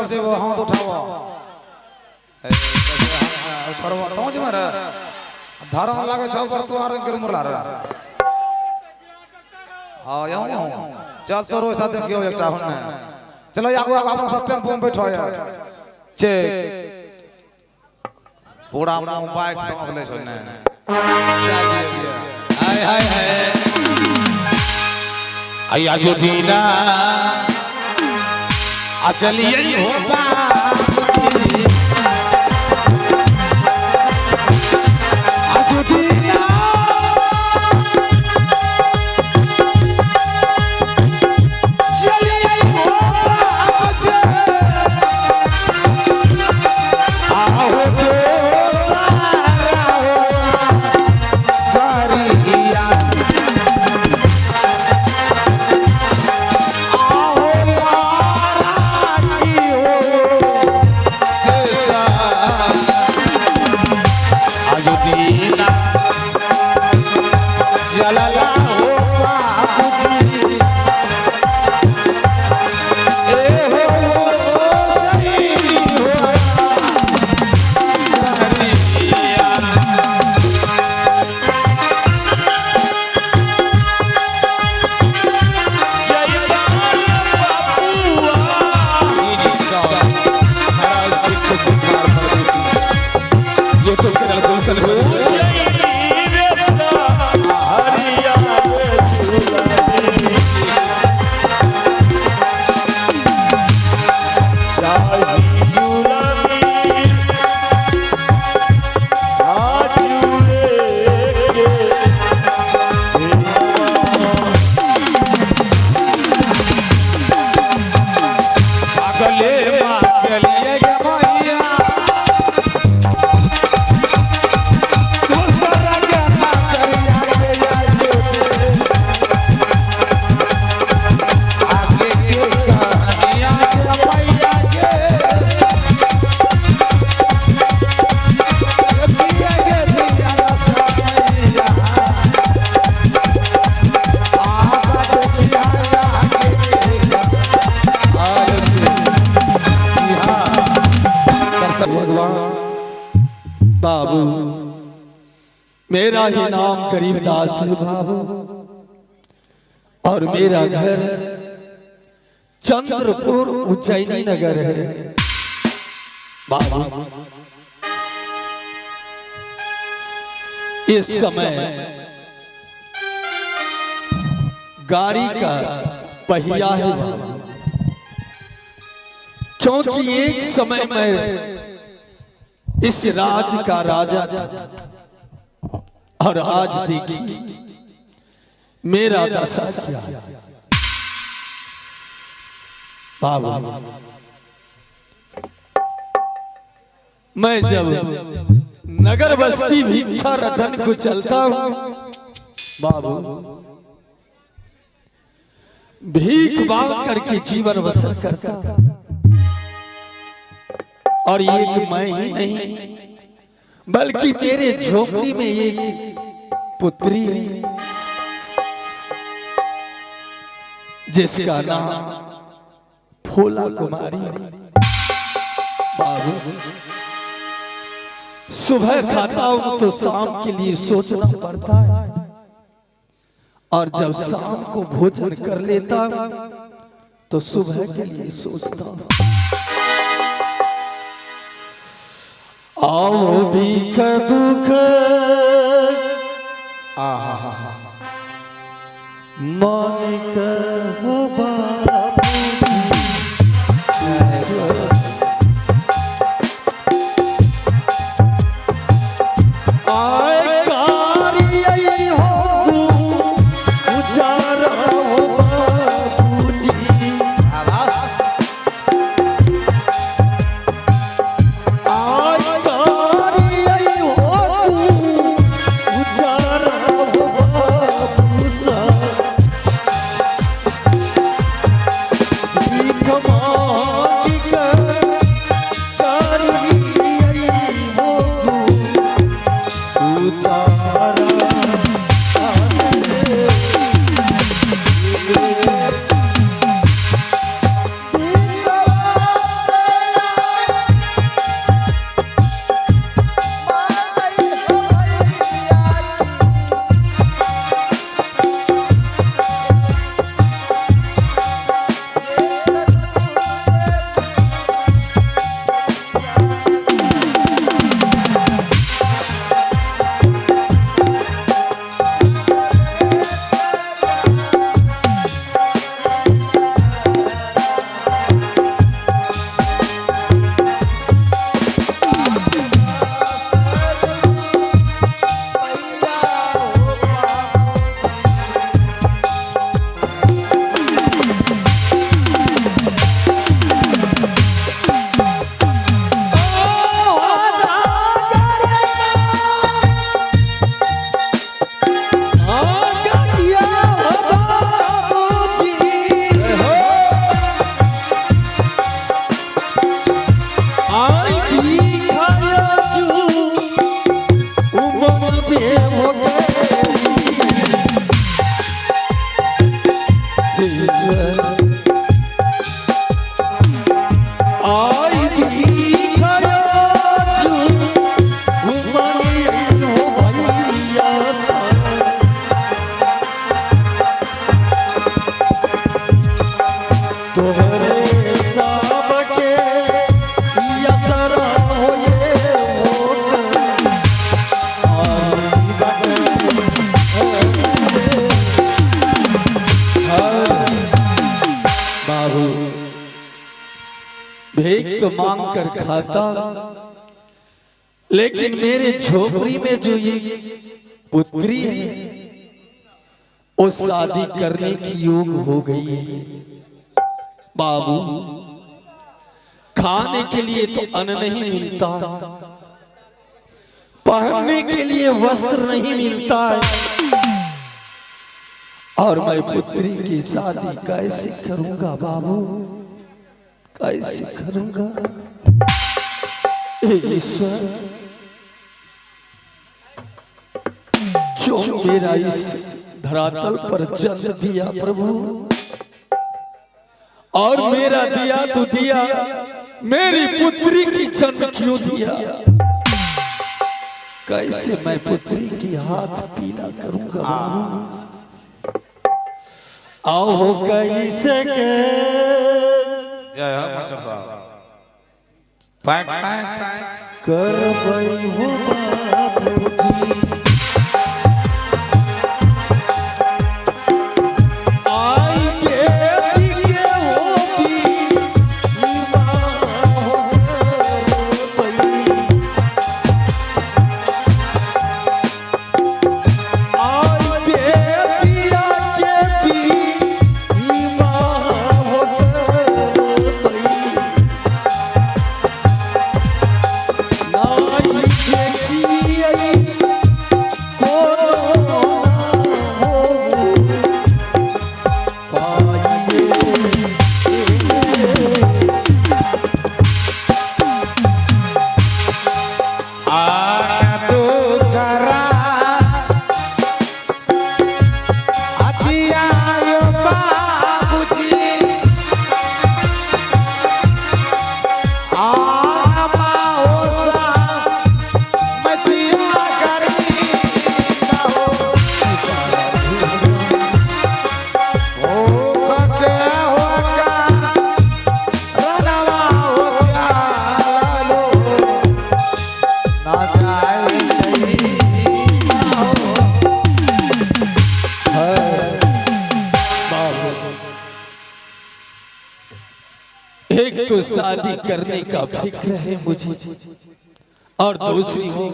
सब से वो हाथ उठाओ छोड़वा तो जे मारे धारा लागे छौ पर तुम्हारे गिर मुला रे हां यहू चल तोरो साथ देखियो एकटा होने चलो आगो अपन सब टेम्पो में बैठो यार चेक पूरा बाइक समझ ले छो ने हाय हाय हाय आया जो दीना आ चलिए हो बा बाबू मेरा ही नाम गरीबदास है बाबू और मेरा घर चंद्रपुर उज्जैनी नगर है बाबू। इस समय गाड़ी का पहिया है बाबू, क्योंकि एक समय में इस राज का राजा था और आज देखिए मेरा दशा क्या है बाबा। मैं जब नगर बस्ती भिक्षा रटन को चलता हूं बाबू, भीख मांग करके जीवन बसर करता हूं। और एक मैं ही नहीं बल्कि मेरे झोपड़ी में एक पुत्री है जिसका नाम फूला कुमारी बाबू। सुबह खाता हूं तो शाम के लिए सोचना पड़ता है और जब शाम को भोजन कर लेता हूं तो सुबह के लिए सोचता हूं। आओ भी दुख मानिक हो आई भिखाया जू उमर में हो गई ईश्वर आई भिखाया जू उमर में हो भैया सा तोहरे साब के यसरा होए बाबू भीख तो मांग कर खाता, लेकिन मेरे झोपड़ी में जो ये पुत्री है वो शादी करने की योग हो गई है। बाबू खाने के लिए तो अन्न नहीं मिलता, पहनने के लिए वस्त्र नहीं मिलता है, और मैं पुत्री की शादी कैसे करूंगा बाबू, कैसे करूंगा। हे ईश्वर क्यों मेरा इस धरातल पर जन्म दिया प्रभु, और मेरा दिया तो दिया, मेरी पुत्री की जन्म क्यों दिया। कैसे मैं पुत्री की हाथ पीला करूंगा बाबू। आओ कैसे के जय हो मास्टर साहब। पैक पैक पैक करबई हो बाबूजी। आई बेटी के होती मां हो गई। आई बेटिया के भी मां हो गई। नाई देखिए कोनो ना हो पाइए। आ तू करा अतिया यो बाबूजी आ माओसा मतिया करनी ना हो ओ कके होगा रनवा हो चालो ना जाए सही ना हो। एक तो शादी करने का फिक्र है मुझे, और दूसरी हो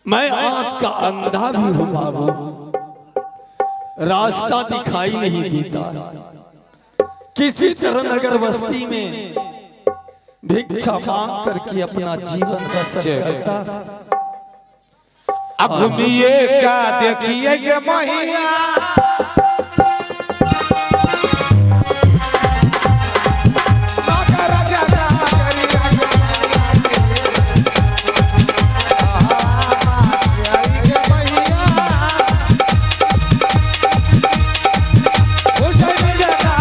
मैं आँख का अंधा भी हूँ बाबू, रास्ता दिखाई नहीं देता। किसी तरह नगर बस्ती में भिक्षा मांग करके अपना जीवन बसर करता। घूमिए का देखिए के मैया सागर जगा करिया के मैया उसे जगा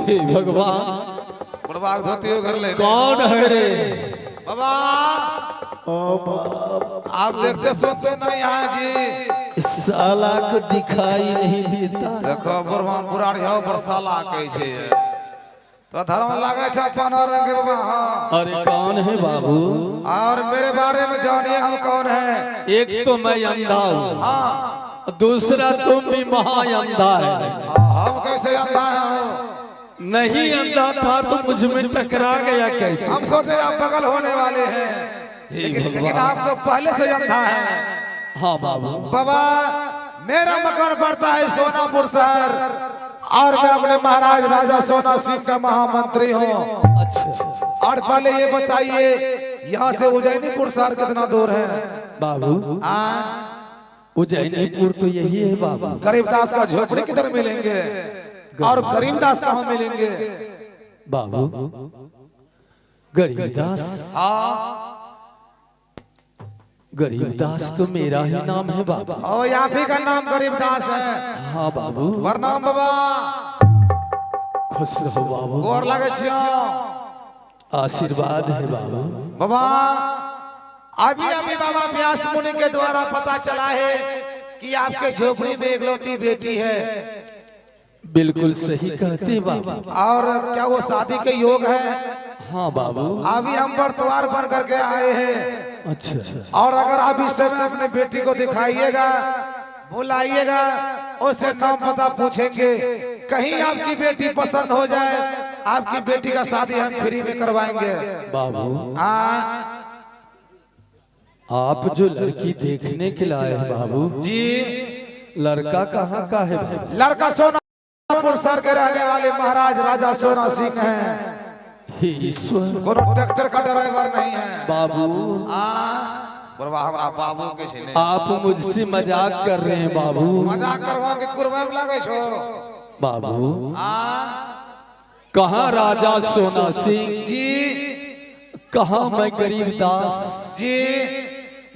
हे भगवान बुढ़बाग धोती हो घर ले कौन है रे बाबा। ओ बाप, आप देखते सुनते नहीं यहाँ जी। इस साला को दिखाई नहीं देता। देखो बुढ़वा बुढ़ारी हो बरसाला कैसे तो धर्म लागे छ पान रंग के बाबा। हाँ अरे कौन है बाबू। और मेरे बारे में जानिए हम कौन है। एक तो मैं अंधा हूँ, हाँ दूसरा तुम भी महा अंधा है। हम कैसे अंधा है। नहीं अंधा था तो मुझ में टकरा गया कैसे। हम सोचे आप बगल होने वाले हैं, लेकिन आप तो पहले से अंधा है। हाँ बाबू। बाबा मेरा मकान पड़ता है सोनापुर शहर, और मैं अपने महाराज राजा सोना सिंह का महामंत्री हूँ। अच्छा और पहले ये बताइए यहाँ से उज्जैनीपुर शहर कितना दूर है? बाबू उज्जैनीपुर तो यही है बाबू। गरीबदास का झोपड़ी किधर मिलेंगे और गरीबदास कहाँ मिलेंगे? बाबू गरीबदास, गरीबदास तो मेरा ही नाम है बाबा। और आप ही का नाम गरीबदास है? हाँ बाबू। प्रणाम बाबा। खुश रहो बाबू। गोर लगे छियो। आशीर्वाद है बाबू। बाबा अभी अभी बाबा व्यास मुनि के द्वारा पता चला है कि आपके झोपड़ी में इकलौती बेटी है। बिल्कुल सही कहते बाबा। और क्या वो शादी के योग है? हाँ बाबू। अभी हम बरतवार बन करके आए हैं। अच्छा। और अगर आप इस समय अपने बेटी को दिखाइएगा, बुलाइएगा, उससे नाम पता पूछेंगे, कहीं आपकी बेटी पसंद हो जाए, आपकी बेटी का शादी हम फ्री में करवाएंगे। बाबू आप जो लड़की देखने के लाए हैं बाबू जी, लड़का कहाँ का है बाबू? लड़का सोनापुर शहर के रहने वाले महाराज राजा सोना सिंह हैं। हे ईश्वर, कोनो ट्रैक्टर का ड्राइवर नहीं है बाबू। हमारा बाबू के छेने। आप मुझसे मजाक कर रहे हैं बाबू। मजाक करवा के कुर्बान लगे छो बाबू। कहाँ राजा सोना सिंह जी, कहाँ मैं गरीबदास जी।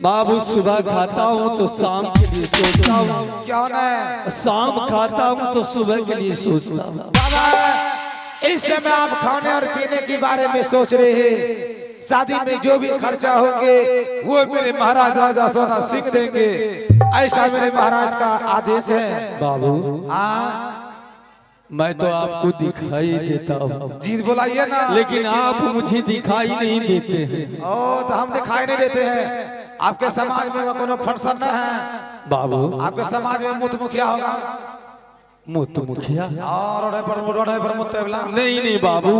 बाबू सुबह खाता हूँ तो शाम के लिए सोचता हूँ, क्या होना है? शाम खाता हूँ तो सुबह के लिए सोचता हूँ। बाबा इस समय आप खाने और पीने के बारे में सोच रहे हैं। शादी में जो भी खर्चा होंगे वो मेरे महाराज राजा सोना सिंह देंगे, ऐसा मेरे महाराज का आदेश है। बाबू मैं तो आपको दिखाई देता हूँ, जी बुलाइए ना। लेकिन आप मुझे दिखाई नहीं देते हैं। ओ तो हम दिखाई नहीं देते हैं। आपके समाज में कोनो फंक्शन न है बाबू? आपके समाज में मुत मुखिया होगा? मुत मुखिया? और रोड पर मुत नहीं नहीं बाबू,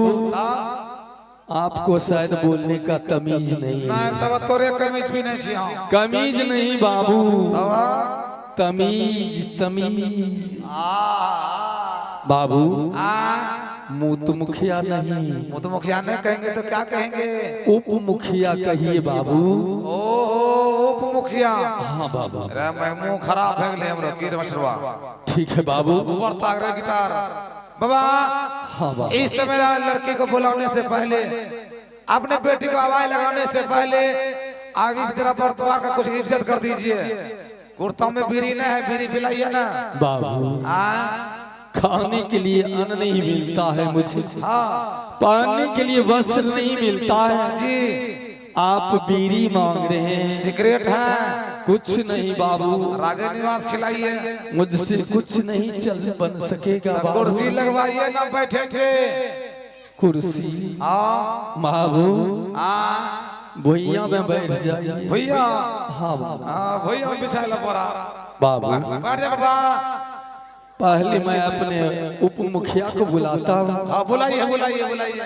आपको शायद बोलने का तमीज नहीं है। नहीं तब तोरे कमीज भी नहीं छी। कमीज नहीं बाबू, तमीज तमीज बाबू। मुत मुखिया नहीं। मुत मुखिया नहीं कहेंगे तो क्या कहेंगे? उप मुखिया कहिए बाबू। ओहो उप मुखिया। हाँ बाबा। अरे मैं मुंह खराब है गले हमरो कीर मछरवा। ठीक है बाबू। ऊपर ताक रे गिटार बाबा। हाँ बाबा। इस समय लड़की को बुलाने से पहले, अपने बेटी को आवाज लगाने से पहले आगे की तरफ बरतवार का कुछ इज्जत कर दीजिए। कुर्ता में बीड़ी न है, बीड़ी पिलाइए ना बाबू। खाने के लिए अन्न नहीं मिलता है मुझे, पहनने के लिए वस्त्र नहीं मिलता है जी। आप बीड़ी मांग रहे हैं, सिगरेट है? कुछ नहीं बाबू। राजा निवास खिलाइए। मुझसे कुछ नहीं चल बन सकेगा बाबू। कुर्सी लगवाइए ना बैठेंगे। कुर्सी बाबू भैया में बैठ जाइए। भैया? हाँ बाबू। भैया बिछाइला पड़ा बाबू बैठ जा बाबा। पहले मैं अपने उप मुखिया को बुलाता हूँ। हाँ बुलाइए बुलाइए बुलाइए।